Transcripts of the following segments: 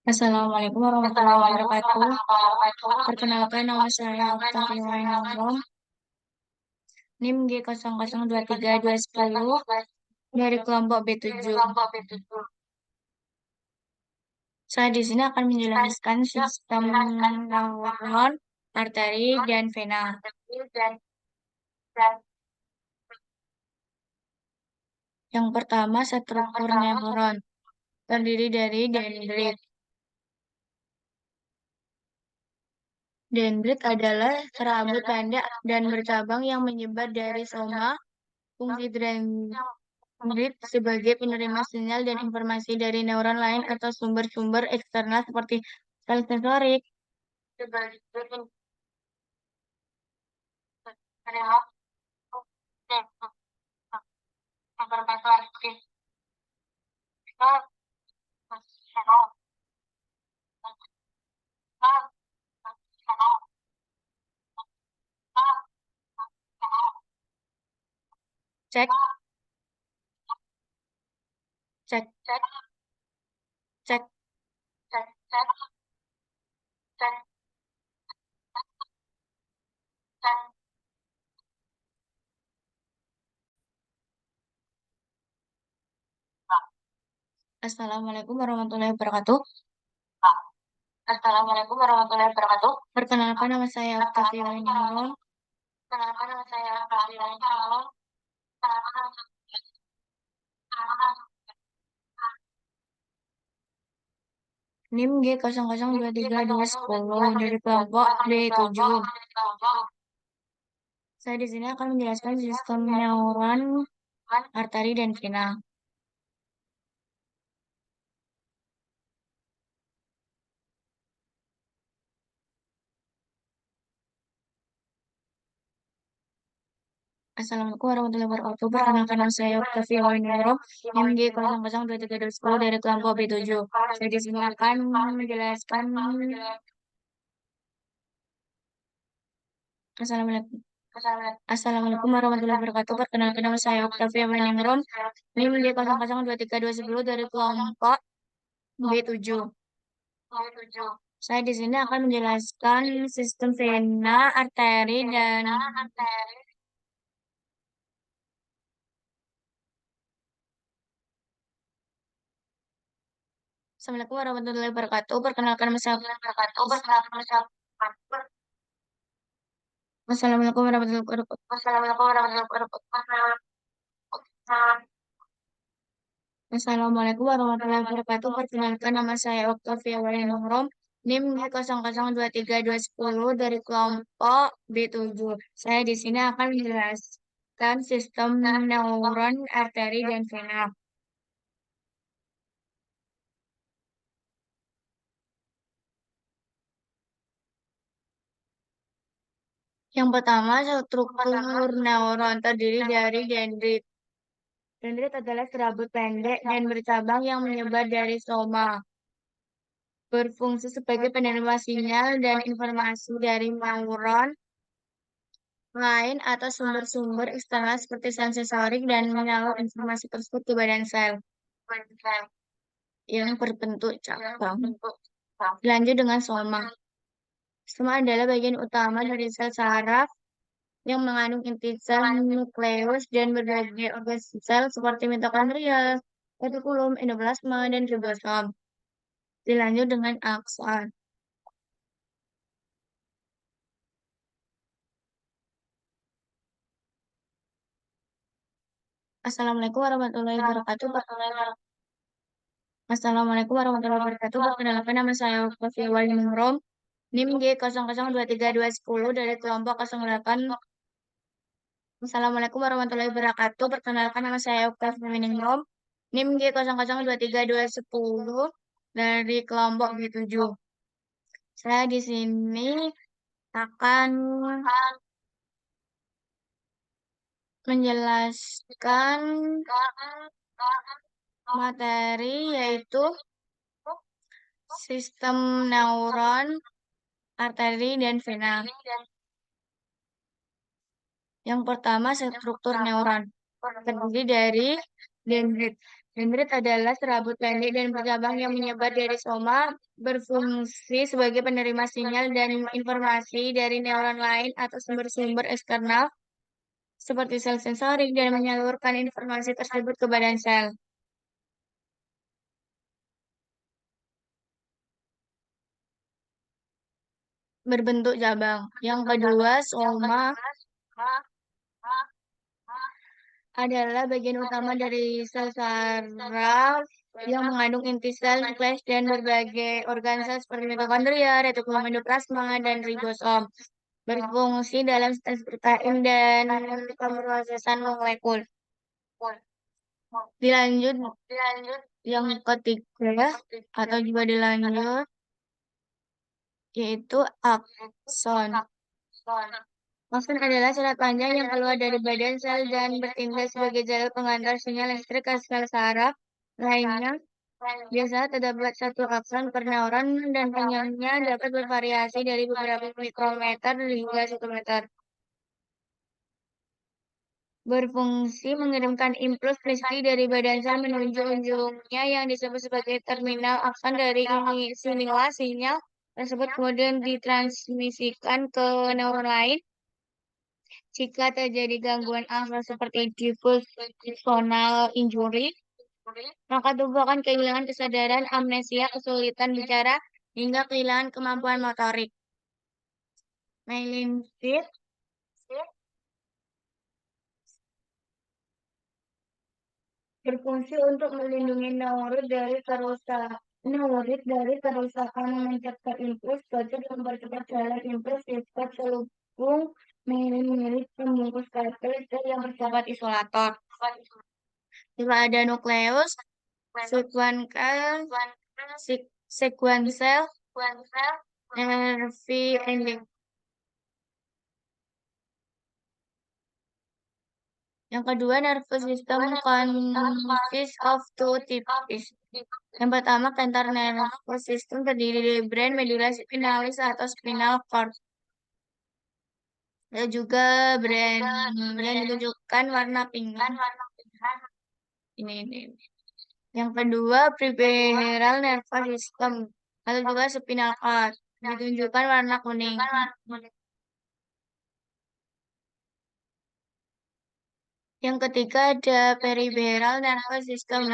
Assalamualaikum warahmatullahi wabarakatuh. Perkenalkan nama saya Octavia Wainalrom, NIM G0023210 dari kelompok B7. Saya di sini akan menjelaskan sistem neuron, arteri, dan vena. Yang pertama, struktur neuron terdiri dari dendrit. Dendrit adalah serabut pendek dan bercabang yang menyebar dari soma. Fungsi dendrit sebagai penerima sinyal dan informasi dari neuron lain atau sumber-sumber eksternal seperti sel sensorik. Cek, cek, cek. Assalamualaikum warahmatullahi wabarakatuh. Perkenalkan nama saya Octavia Wainalrom, NIM G0023210 dari kelompok B7. Saya di sini akan menjelaskan sistem neuron, arteri, dan vena. Assalamualaikum warahmatullahi wabarakatuh. Perkenalkan nama saya Octavia Wainalrom, NIM G0023210 dari kelompok B7. Saya di sini akan menjelaskan Assalamualaikum. Assalamualaikum warahmatullahi wabarakatuh. Perkenalkan nama saya Octavia Wainalrom, NIM G0023210 dari kelompok B7. Saya di sini akan menjelaskan sistem vena, arteri, dan Assalamualaikum warahmatullahi wabarakatuh. Perkenalkan nama saya Assalamualaikum warahmatullahi wabarakatuh. Assalamualaikum warahmatullahi wabarakatuh. Perkenalkan nama saya Octavia Wainalrom, NIM G0023210 dari kelompok B7. Saya di sini akan menjelaskan sistem neuron, arteri, dan vena. Yang pertama, struktur neuron terdiri dari dendrit. Dendrit adalah serabut pendek dan bercabang yang menyebar dari soma. Berfungsi sebagai penerima sinyal dan informasi dari neuron lain atau sumber-sumber eksternal seperti sel sensorik dan menyalur informasi tersebut ke badan sel yang berbentuk cabang. Dilanjut dengan soma. Soma adalah bagian utama dari sel saraf yang mengandung inti sel, nukleus, dan berbagai organ sel seperti mitokondria, retikulum, endoplasma, dan ribosom. Dilanjut dengan akson. Assalamualaikum warahmatullahi wabarakatuh. Assalamualaikum warahmatullahi wabarakatuh. Perkenalkan nama saya Octavia Wainalrom, NIM G0023210 dari kelompok 08. Assalamualaikum warahmatullahi wabarakatuh. Perkenalkan nama saya Octavia Wainalrom, NIM G0023210 dari kelompok B7. Saya di sini akan menjelaskan materi yaitu sistem neuron, arteri, dan vena. Yang pertama, struktur neuron terdiri dari dendrit. Dendrit adalah serabut pendek dan bercabang yang menyebar dari soma, berfungsi sebagai penerima sinyal dan informasi dari neuron lain atau sumber-sumber eksternal seperti sel sensorik dan menyalurkan informasi tersebut ke badan sel. Berbentuk cabang. Yang kedua, soma adalah bagian utama dari sel saraf yang mengandung inti sel, nukleus, dan berbagai organ sel seperti mitokondria, retikulum endoplasma, dan ribosom. Berfungsi dalam stres protein dan pemrosesan molekul. Dilanjut yang ketiga atau juga dilanjut yaitu akson. Akson adalah surat panjang yang keluar dari badan sel dan bertindak sebagai jalur pengantar sinyal listrik ke sel saraf lainnya. Biasanya terdapat satu akson per neuron dan panjangnya dapat bervariasi dari beberapa mikrometer hingga 1 meter. Berfungsi mengirimkan impuls listrik dari badan sel menuju ujungnya yang disebut sebagai terminal akson. Dari inilah sinyal tersebut kemudian ditransmisikan ke neuron lain. Jika terjadi gangguan akson seperti diffuse axonal injury, maka tubuh akan kehilangan kesadaran, amnesia, kesulitan bicara, hingga kehilangan kemampuan motorik. Myelin sheath berfungsi untuk melindungi neurit dari kerusakan, mencegah impuls batu, dan mempercepat jalan impuls sifat selubung mirip pembungkus kartridge yang bersifat isolator. Jika ada nukleus, sekuensel, nervi ending. Yang kedua, nervous system consists of two types. Yang pertama, central nervous system terdiri dari brain, medulla spinalis atau spinal cord. Ada juga brain yang ditunjukkan warna pink. Ini. Yang kedua, peripheral nervous system atau juga spinal cord ditunjukkan warna kuning. Yang ketiga ada peripheral nervous system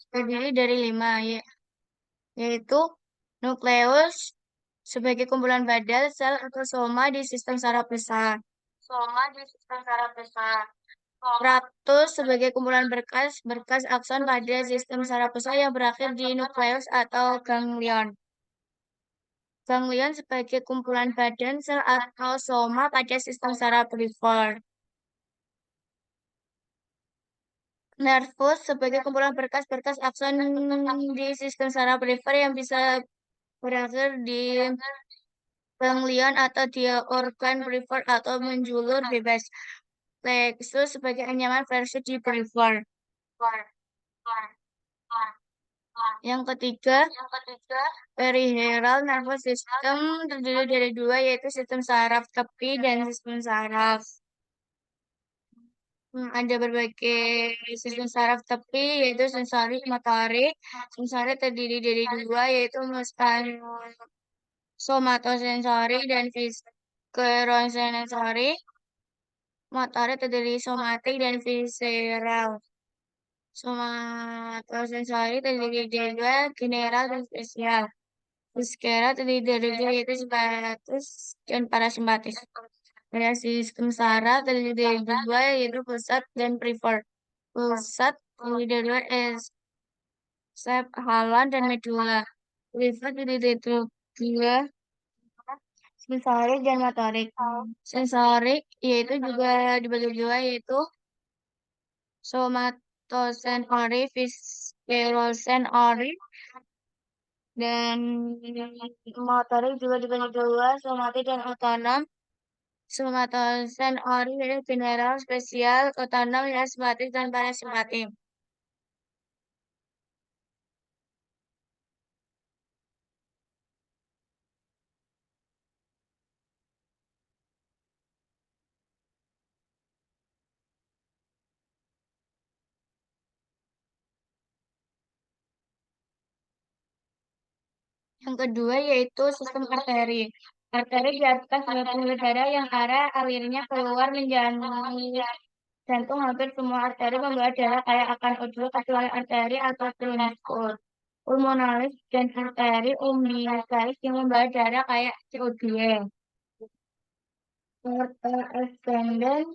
terdiri dari 5, yaitu nukleus sebagai kumpulan badal, sel atau soma di sistem saraf besar. Raptus sebagai kumpulan berkas akson pada sistem saraf pusat yang berakhir di nukleus atau ganglion. Ganglion sebagai kumpulan badan, sel atau soma pada sistem saraf perifer. Nervus sebagai kumpulan berkas akson di sistem saraf perifer yang bisa berakhir di ganglion atau di organ perifer atau menjulur bebas. Plexus sebagai anyaman versi di perifer. Yang ketiga, peripheral nervous system terdiri dari 2, yaitu sistem saraf tepi dan sistem saraf. Ada berbagai sistem saraf tepi, yaitu sensorik, motorik. Sensorik terdiri dari 2, yaitu somatosensori dan viscerosensori. Motorik terdiri somatik dan visceral. Somatosensori terdiri dari 2, general dan spesial. Visceral terdiri dari 2, yaitu simpatis dan parasimpatis. Pada sistem saraf terdiri dari 2, yaitu pusat dan perifer. Pusat terdiri dari 2, halon dan medulla. Perifer terdiri dari 2, sensorik dan motorik. Sensorik yaitu juga dibagi 2, yaitu somatosensori, viscerosensori, dan motorik juga dibagi 2, somatik dan otonom. Somatosensori yaitu general, spesial, otonom, ya simpatik dan parasimpatik. Yang kedua yaitu sistem arteri. Arteri diartikan sebagai pembuluh darah yang arah alirnya keluar menjalani jantung. Hampir semua arteri membawa darah kaya akan O2 kecuali arteri atau truncus pulmonalis dan arteri umbilicalis yang membawa darah kaya CO2. Aorta ascendens.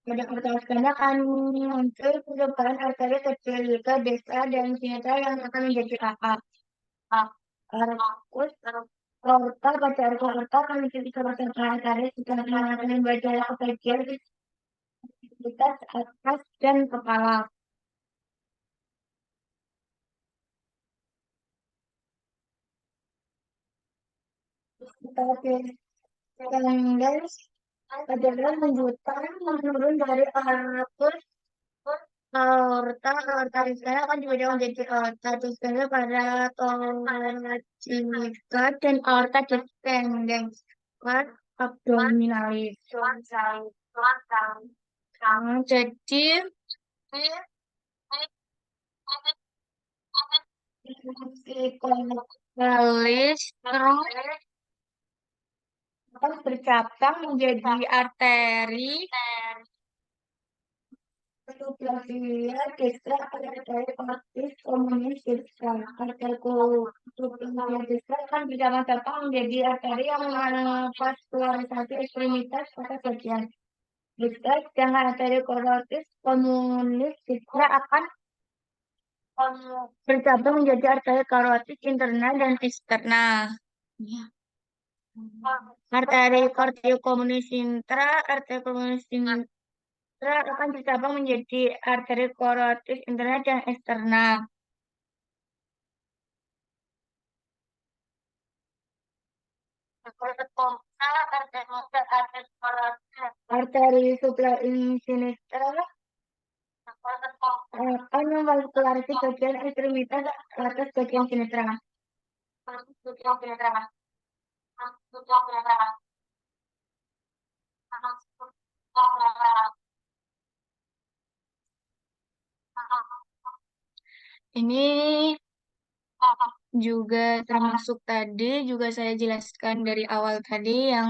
Pada aorta ascendens akan muncul perubahan arteri kecil jika desa dan sineta yang akan menjadi kakak. Arkus aorta. Pada arkus aorta akan menjadi kawasan arteri setelah mengalami membawa darah ke bagian ekstremitas atas dan kepala. Tendens adalah lanjutan menurun dari arkus aorta. Aorta distal akan dibagi menjadi aorta distal pada thoracica dan aorta descendens pada abdominalis. Jadi psikokalis terus akan bercabang menjadi arteri sublavial destra, arteri artis komunis destra. Arteri sublavial destra akan bercabang menjadi arteri yang memvascularisasi ekstremitas pada bagian destra, sedangkan arteri korotis komunis destra akan bercabang menjadi arteri karotis internal dan eksternal. Ya. Arteri komunis intra, arteri komunis intra akan bercabang menjadi arteri karotis internal dan eksternal. Arteri sublain sinistra akan memvaskularasi bagian ekstremitas atas bagian sinistra. Ini juga termasuk tadi juga saya jelaskan dari awal tadi yang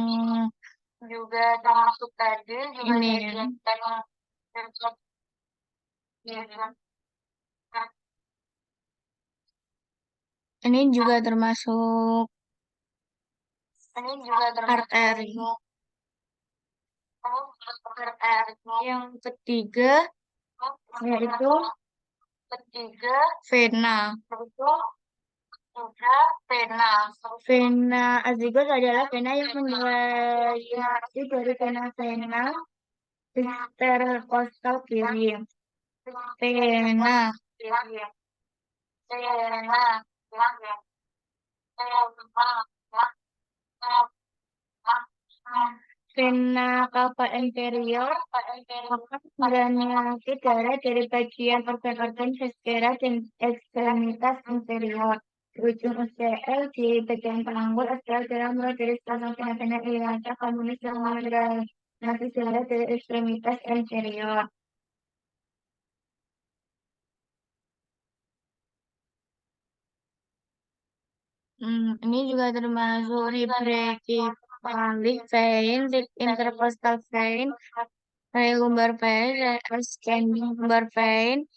juga termasuk tadi juga ini saya jelaskan. Ini juga termasuk arteri. Yang ketiga yaitu vena. Vena azigos adalah vena yang mendominasi dari vena interkostal kiri. Vena vena cava inferior akan mendrainase darah dari bagian organ-organ viscera dan ekstremitas inferior. Di ujung UCL di bagian panggul adalah darah mulai dari sepasang vena-vena iliaca komunis yang mendrainase darah dari ekstremitas inferior. Ini juga termasuk brachycephalic vein, intercostal vein, lumbar vein, ascending lumbar vein,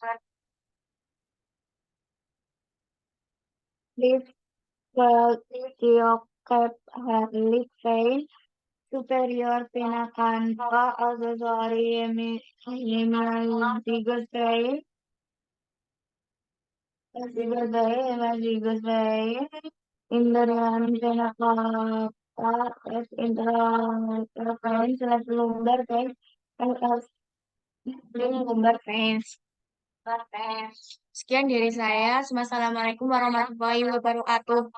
brachiocephalic vein, superior vena cava, accessory hemizygous vein, hemizygous vein, internal vena cava, internal vein, lumbar vein, lumbar veins. Sekian dari saya. Wassalamualaikum warahmatullahi wabarakatuh.